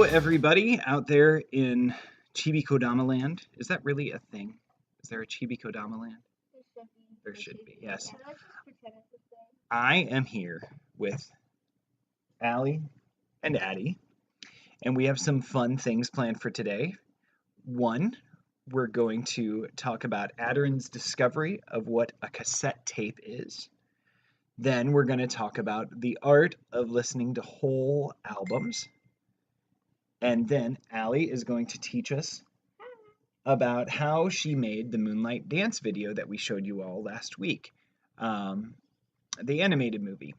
Hello, everybody out there in Chibi Kodama land. Is that really a thing? Is there a Chibi Kodama land? There should be, yes. I am here with Allie and Addy, and we have some fun things planned for today. One, we're going to talk about Aderin's discovery of what a cassette tape is. Then we're going to talk about the art of listening to whole albums. And then Allie is going to teach us about how she made the Moonlight Dance video that we showed you all last week, the animated movie.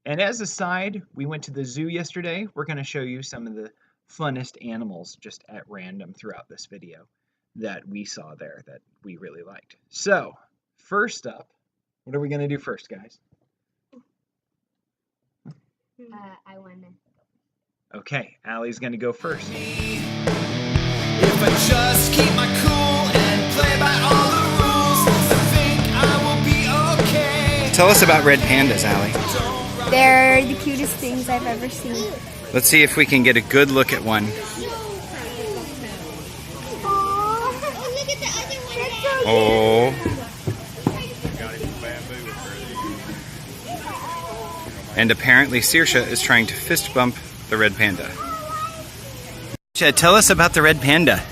And as a side, we went to the zoo yesterday. We're going to show you some of the funnest animals just at random throughout this video that we saw there that we really liked. So, first up, what are we going to do first, guys? I want to. Okay, Allie's going to go first. If I just keep my cool and play by all the rules, I think I will be okay. Tell us about red pandas, Allie. They're the cutest things I've ever seen. Let's see if we can get a good look at one. Oh. And apparently Saoirse is trying to fist bump the red panda. Chad, tell us about the red panda.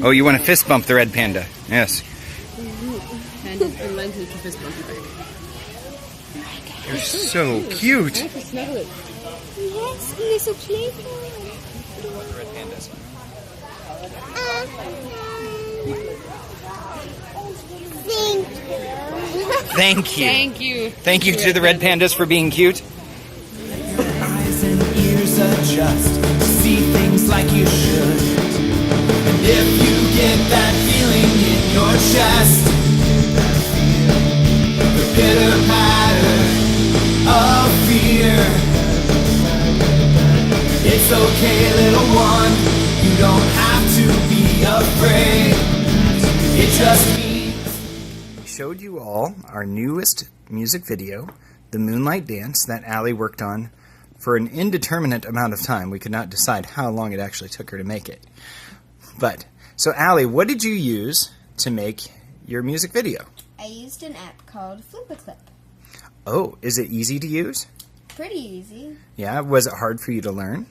Oh, you want to fist bump the red panda? Yes. And it reminds me to fist bump you back. You're so cute. I can snuggle it. Yes, they're so playful. Thank you. Thank you. Thank you to the red pandas for being cute. Your eyes and ears adjust to see things like you should. And if you get that feeling in your chest, the pitter patter of fear, it's okay, little one. You don't have to be afraid. It just means. We showed you all our newest music video, The Moonlight Dance, that Allie worked on for an indeterminate amount of time. We could not decide how long it actually took her to make it. But, so Allie, what did you use to make your music video? I used an app called Flip-a-Clip. Oh, is it easy to use? Pretty easy. Yeah, was it hard for you to learn?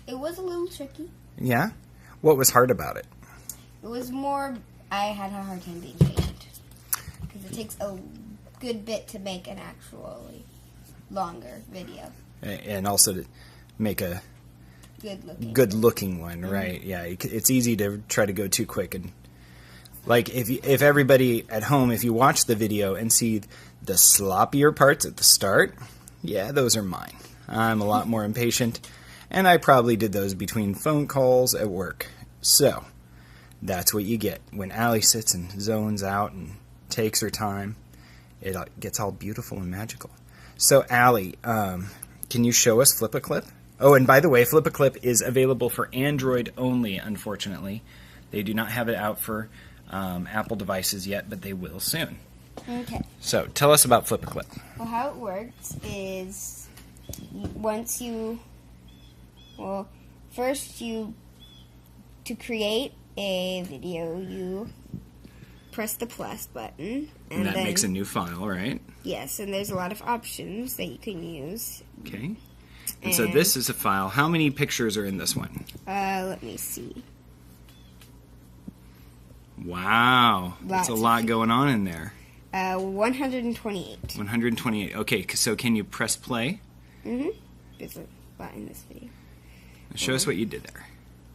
It was a little tricky. Yeah? What was hard about it? It was more, I had a hard time being patient. Because it takes a good bit to make an actually longer video. And also to make a Good looking one, right? Yeah, it's easy to try to go too quick. And like if everybody at home, if you watch the video and see the sloppier parts at the start, yeah, those are mine. I'm a lot more impatient, and I probably did those between phone calls at work. So that's what you get when Allie sits and zones out and takes her time. It gets all beautiful and magical. So Allie, can you show us Flip-a-Clip? Oh, and by the way, Flip-a-Clip is available for Android only, unfortunately. They do not have it out for Apple devices yet, but they will soon. Okay. So tell us about Flip-a-Clip. Well, how it works is first to create a video, you press the plus button. And that makes a new file, right? Yes, and there's a lot of options that you can use. Okay. And so this is a file. How many pictures are in this one? Let me see. Wow. That's a lot going on in there. 128. 128. Okay, so can you press play? Mm-hmm. There's a lot in this video. Show us what you did there.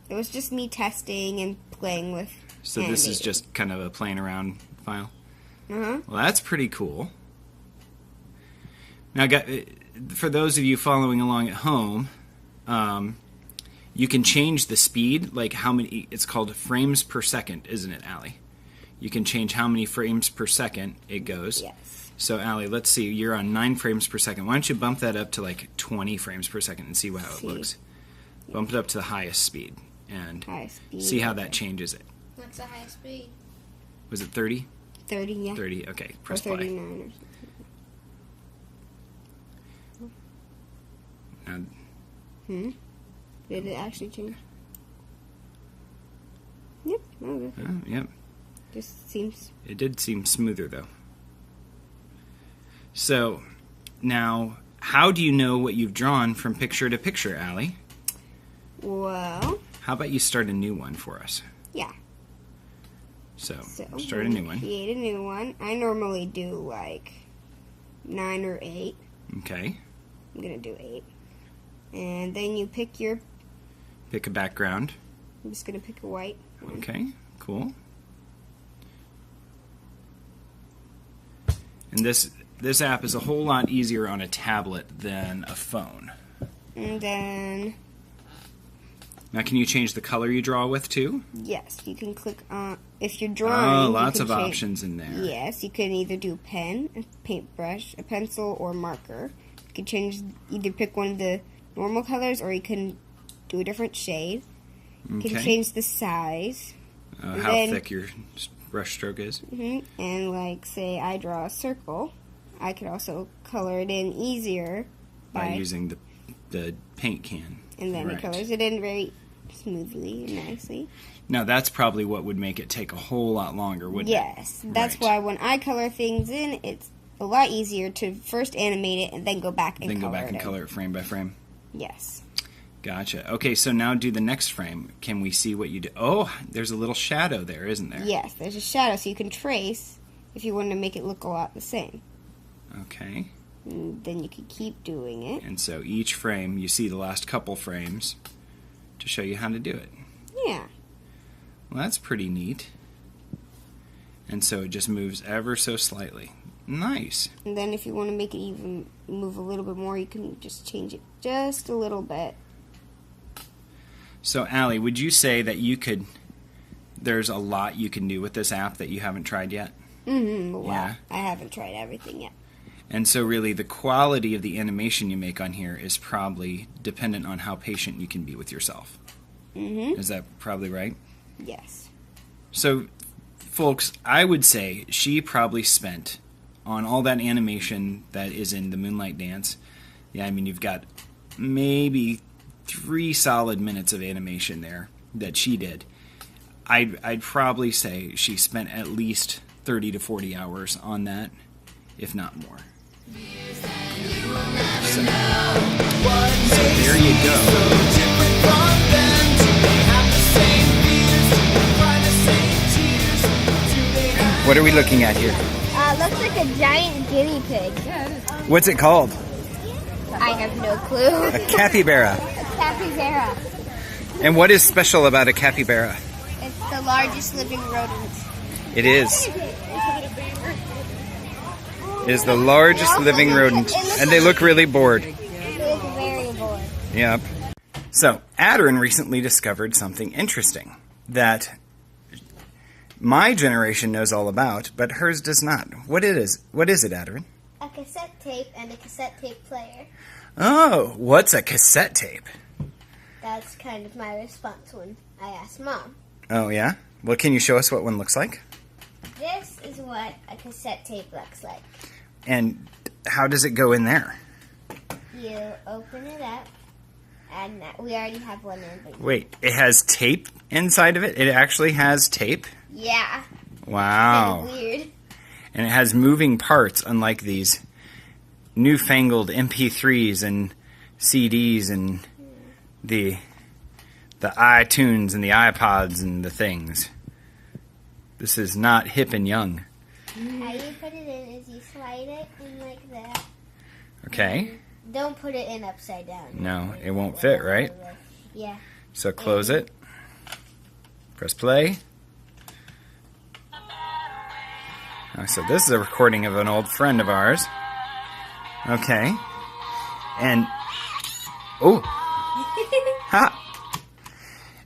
It was just me testing and playing with So this is just kind of a playing around file? Uh-huh. Well, that's pretty cool. Now, for those of you following along at home, you can change the speed, like how many, it's called frames per second, isn't it, Allie? You can change how many frames per second it goes. Yes. So, Allie, let's see, you're on 9 frames per second. Why don't you bump that up to like 20 frames per second and see how it looks? Bump it up to the highest speed and see how that changes it. What's the highest speed? Was it 30? 30, yeah. 30, okay, press or play. 39 or something. Now, Did it actually change? Yep. Okay. Oh, yep. Just seems. It did seem smoother, though. So, now, how do you know what you've drawn from picture to picture, Allie? Well. How about you start a new one for us? Yeah. So start a new one. Create a new one. I normally do like 9 or 8. Okay. I'm gonna do 8. And then you pick a background. I'm just gonna pick a white one. Okay, cool. And this app is a whole lot easier on a tablet than a phone. And then now, can you change the color you draw with too? yes, you can click on if you're drawing. Oh, lots you of can change, options in there. Yes, you can either do pen, a paintbrush, a pencil, or marker. You can either pick one of the normal colors, or you can do a different shade. You can Okay. change the size. How thick your brush stroke is. And like, say I draw a circle, I could also color it in easier By using the paint can. and then Right. it colors it in very smoothly and nicely. Now, that's probably what would make it take a whole lot longer, wouldn't it? Yes, that's Right. why when I color things in, it's a lot easier to first animate it and then go back and Then color go back it and in. color it frame by frame. Yes. Gotcha. Okay, so now do the next frame. Can we see what you do? Oh, there's a little shadow there, isn't there? Yes, there's a shadow, so you can trace if you want to make it look a lot the same. Okay. And then you can keep doing it. And so each frame, you see the last couple frames to show you how to do it. Yeah. Well, that's pretty neat. And so it just moves ever so slightly. Nice. And then if you want to make it even move a little bit more, you can just change it just a little bit. So, Allie, would you say that there's a lot you can do with this app that you haven't tried yet? Wow. Yeah. I haven't tried everything yet. And so really the quality of the animation you make on here is probably dependent on how patient you can be with yourself. Is that probably right? Yes. So, folks, I would say she probably spent on all that animation that is in the Moonlight Dance. Yeah, I mean, you've got maybe 3 solid minutes of animation there that she did. I'd probably say she spent at least 30 to 40 hours on that, if not more. So there you go. What are we looking at here? Looks like a giant guinea pig. What's it called? I have no clue. A capybara. A capybara. And what is special about a capybara? It's the largest living rodent. It is. It is the largest living rodent. And they look really bored. It is very bored. Yep. So, Adderyn recently discovered something interesting that my generation knows all about, but hers does not. What it is? What is it, Adderyn? A cassette tape and a cassette tape player. Oh, what's a cassette tape? That's kind of my response when I asked Mom. Oh, yeah? Well, can you show us what one looks like? This is what a cassette tape looks like. And how does it go in there? You open it up, and we already have one in. But Wait, it has tape inside of it? It actually has tape? yeah, Wow. kind of weird. And it has moving parts, unlike these newfangled MP3s and CDs and the iTunes and the iPods and the things. This is not hip and young. How you put it in is you slide it in like that. Okay. Don't put it in upside down. No, it won't fit, right? Yeah. So close it. Press play. So this is a recording of an old friend of ours. Okay. And oh. Ha.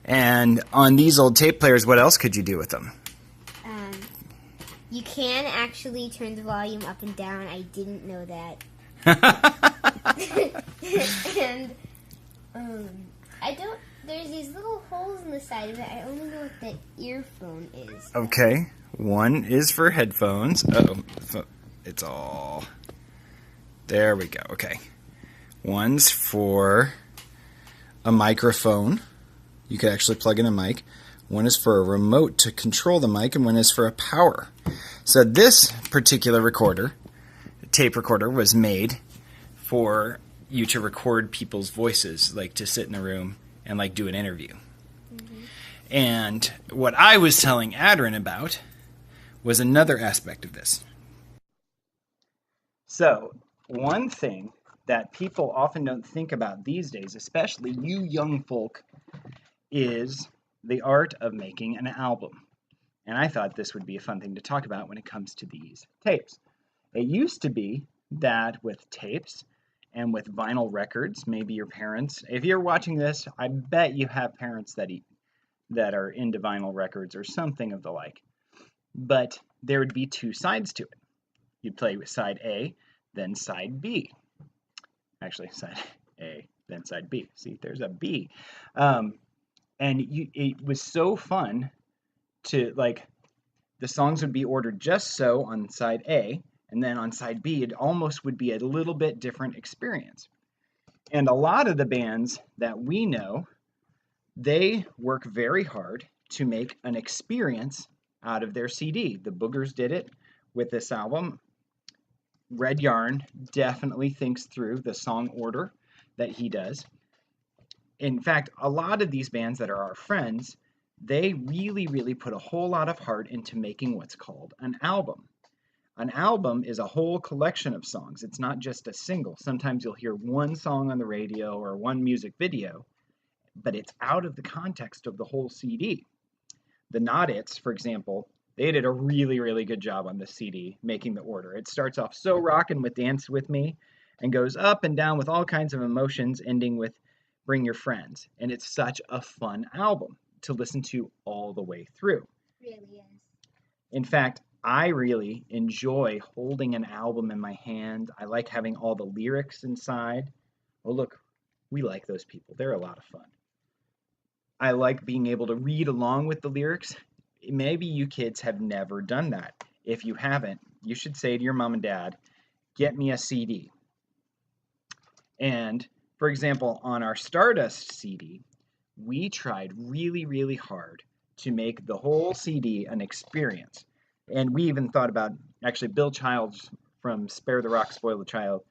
And on these old tape players, what else could you do with them? You can actually turn the volume up and down. I didn't know that. And I don't. There's these little holes in the side of it. I only know what the earphone is. Okay. One is for headphones. Uh-oh. It's all... There we go. Okay. One's for a microphone. You could actually plug in a mic. One is for a remote to control the mic, and one is for a power. So this particular recorder, tape recorder, was made for you to record people's voices, like to sit in a room and like do an interview. And what I was telling Adrin about was another aspect of this. So one thing that people often don't think about these days, especially you young folk, is the art of making an album. And I thought this would be a fun thing to talk about when it comes to these tapes. It used to be that with tapes and with vinyl records, maybe your parents, if you're watching this, I bet you have parents that are into vinyl records or something of the like. But there would be two sides to it. You'd play with side A, then side B. Actually, side A, then side B. See, there's a B. It was so fun to, like, the songs would be ordered just so on side A, and then on side B, it almost would be a little bit different experience. And a lot of the bands that we know, they work very hard to make an experience out of their CD. The Boogers did it with this album. Red Yarn definitely thinks through the song order that he does. In fact, a lot of these bands that are our friends, they really, really put a whole lot of heart into making what's called an album. An album is a whole collection of songs. It's not just a single. Sometimes you'll hear one song on the radio or one music video, but it's out of the context of the whole CD. The Not-Its, for example, they did a really, really good job on this CD, making the order. It starts off so rockin' with Dance With Me and goes up and down with all kinds of emotions, ending with Bring Your Friends. And it's such a fun album to listen to all the way through. Really is. In fact, I really enjoy holding an album in my hand. I like having all the lyrics inside. Oh, look, we like those people. They're a lot of fun. I like being able to read along with the lyrics. Maybe you kids have never done that. If you haven't, you should say to your mom and dad, get me a CD. And, for example, on our Stardust CD, we tried really, really hard to make the whole CD an experience. And we even thought about, actually, Bill Childs from Spare the Rock, Spoil the Child,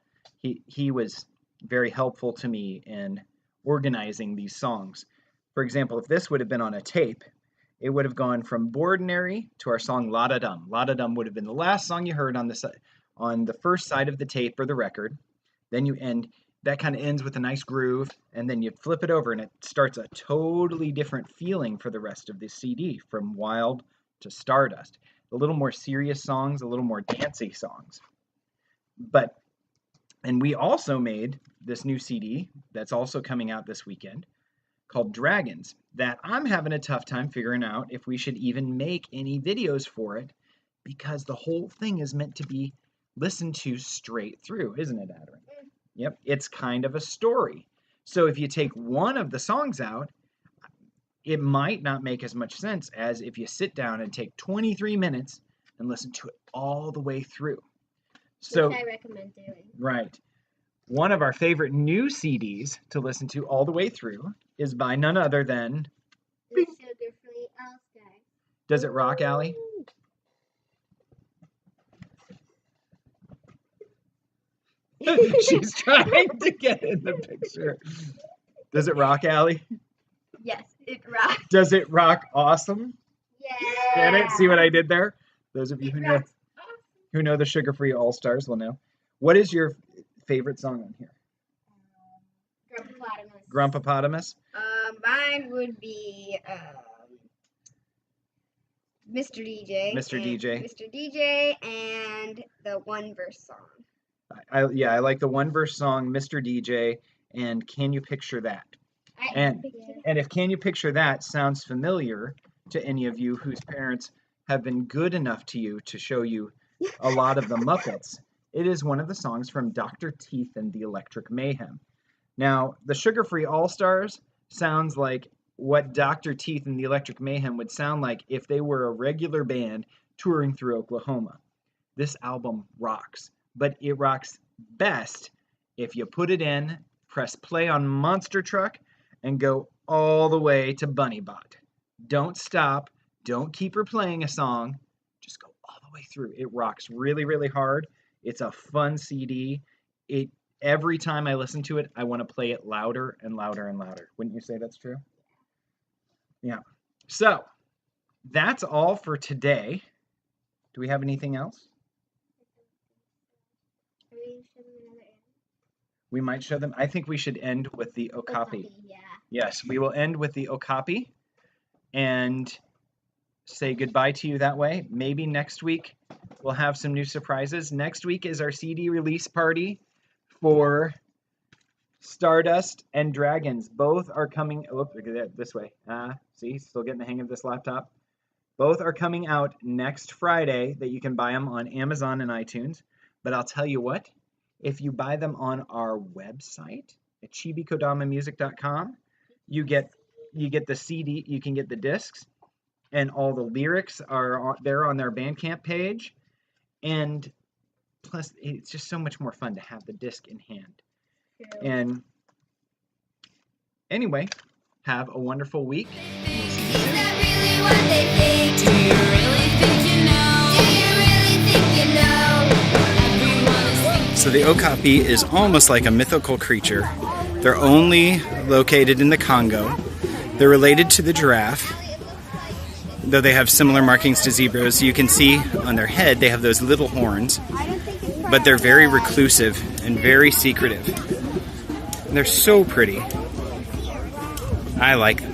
he was very helpful to me in organizing these songs. For example, if this would have been on a tape, it would have gone from Bordinary to our song La Da Dum. La Da Dum would have been the last song you heard on the first side of the tape or the record. Then you end, that kind of ends with a nice groove, and then you flip it over and it starts a totally different feeling for the rest of the CD, from Wild to Stardust. A little more serious songs, a little more dancey songs. And we also made this new CD that's also coming out this weekend called Dragons, that I'm having a tough time figuring out if we should even make any videos for it, because the whole thing is meant to be listened to straight through, isn't it, Adrian? Yep, it's kind of a story. So if you take one of the songs out, it might not make as much sense as if you sit down and take 23 minutes and listen to it all the way through. So, which I recommend doing. Right. One of our favorite new CDs to listen to all the way through is by none other than The Sugar Free Allstars. Does It Rock, Allie? She's trying to get in the picture. Does it rock, Allie? Yes, it rocks. Does it rock awesome? Yeah. Get it? See what I did there? Those of you It who know rocks. the Sugar Free Allstars will know. What is your favorite song on here? Grumpopotamus. Grumpopotamus? Mine would be Mr. DJ. Mr. DJ. Mr. DJ and the one verse song. I like the one verse song, Mr. DJ, and Can You Picture That? And if Can You Picture That sounds familiar to any of you whose parents have been good enough to you to show you a lot of the Muppets, it is one of the songs from Dr. Teeth and the Electric Mayhem. Now, the Sugar Free All-Stars sounds like what Dr. Teeth and the Electric Mayhem would sound like if they were a regular band touring through Oklahoma. This album rocks, but it rocks best if you put it in, press play on Monster Truck, and go all the way to Bunnybot. Don't stop. Don't keep replaying a song. Just go all the way through. It rocks really, really hard. It's a fun CD. Every time I listen to it, I want to play it louder and louder and louder. Wouldn't you say that's true? Yeah. So, that's all for today. Do we have anything else? We might show them. I think we should end with the okapi. Yeah. Yes, we will end with the okapi and say goodbye to you that way. Maybe next week we'll have some new surprises. Next week is our CD release party for Stardust and Dragons. Both are coming. Oh, look at that this way. See, still getting the hang of this laptop. Both are coming out next Friday that you can buy them on Amazon and iTunes. But I'll tell you what, if you buy them on our website at chibikodamamusic.com, you get the CD, you can get the discs, and all the lyrics are there on their Bandcamp page. And plus, it's just so much more fun to have the disc in hand. True. And anyway, have a wonderful week. Is that really what they think? Do you really think you know? Do you really think you know? Everyone is thinking. So the okapi is almost like a mythical creature. They're only located in the Congo. They're related to the giraffe, though they have similar markings to zebras. You can see on their head they have those little horns, but they're very reclusive and very secretive. They're so pretty. I like them.